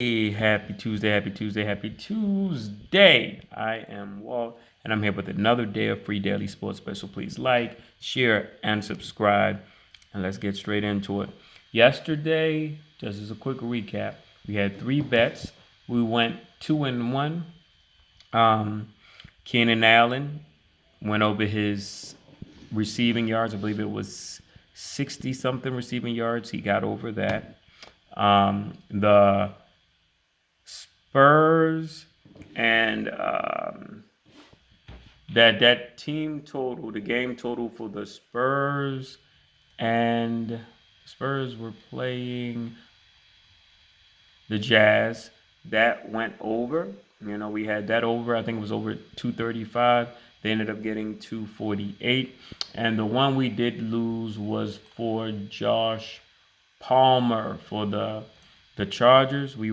Hey, happy Tuesday, happy Tuesday, happy Tuesday. I am Walt, and I'm here with another day of free daily sports special. Please like, share, and subscribe. And let's get straight into it. Yesterday, just as a quick recap, we had three bets. We went 2-1. Keenan Allen went over his receiving yards. I believe it was 60 something receiving yards. He got over that. The Spurs and that team total, the game total for the Spurs, and the Spurs were playing the Jazz. That went over. We had that over. I think it was over 235. They ended up getting 248. And the one we did lose was for Josh Palmer for the Chargers. We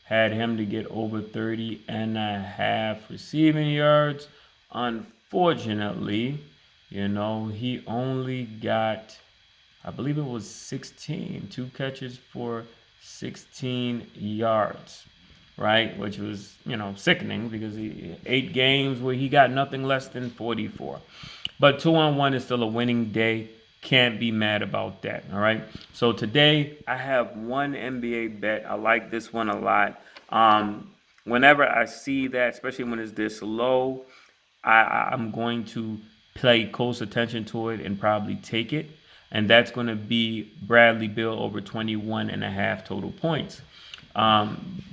had him to get over 30.5 receiving yards. Unfortunately, he only got, I believe it was 16, two catches for 16 yards, right? Which was, sickening because 8 games where he got nothing less than 44. But 2-1 is still a winning day. Can't be mad about that. All right. So today I have one NBA bet. I like this one a lot. Whenever I see that, especially when it's this low, I'm going to pay close attention to it and probably take it. And that's going to be Bradley Beal over 21.5 total points.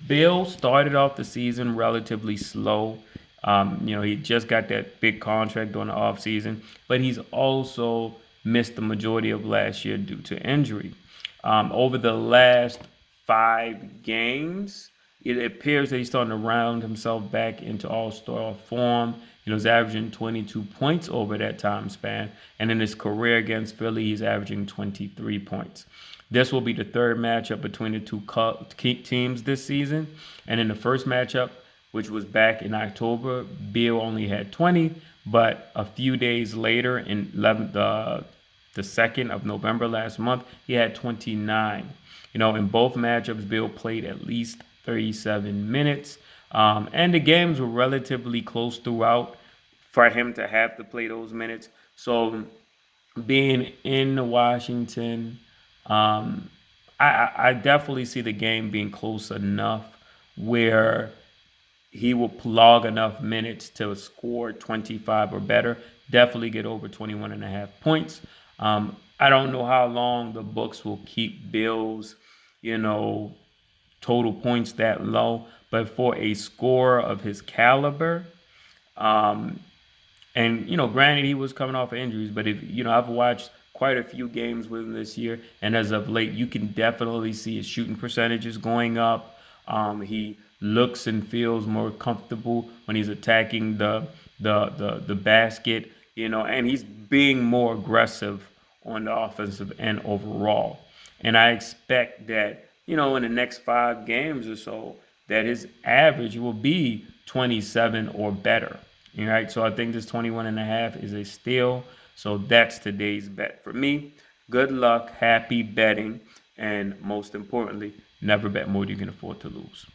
Bill started off the season relatively slow. He just got that big contract during the offseason, but he's also missed the majority of last year due to injury. Over the last 5 games, it appears that he's starting to round himself back into all-star form. He's averaging 22 points over that time span. And in his career against Philly, he's averaging 23 points. This will be the third matchup between the two teams this season. And in the first matchup, which was back in October, Beal only had 20. But a few days later, in the 2nd of November last month, he had 29. In both matchups, Beal played at least 37 minutes. And the games were relatively close throughout for him to have to play those minutes. So being in Washington, I definitely see the game being close enough where he will log enough minutes to score 25 or better, definitely get over 21.5 points. I don't know how long the books will keep Bill's, total points that low, but for a scorer of his caliber, and granted he was coming off of injuries, but I've watched quite a few games with him this year, and as of late, you can definitely see his shooting percentages going up. He looks and feels more comfortable when he's attacking the basket, and he's being more aggressive on the offensive end overall. And I expect that, in the next 5 games or so, that his average will be 27 or better. All right. So I think this 21.5 is a steal. So that's today's bet for me. Good luck, happy betting, and most importantly, never bet more than you can afford to lose.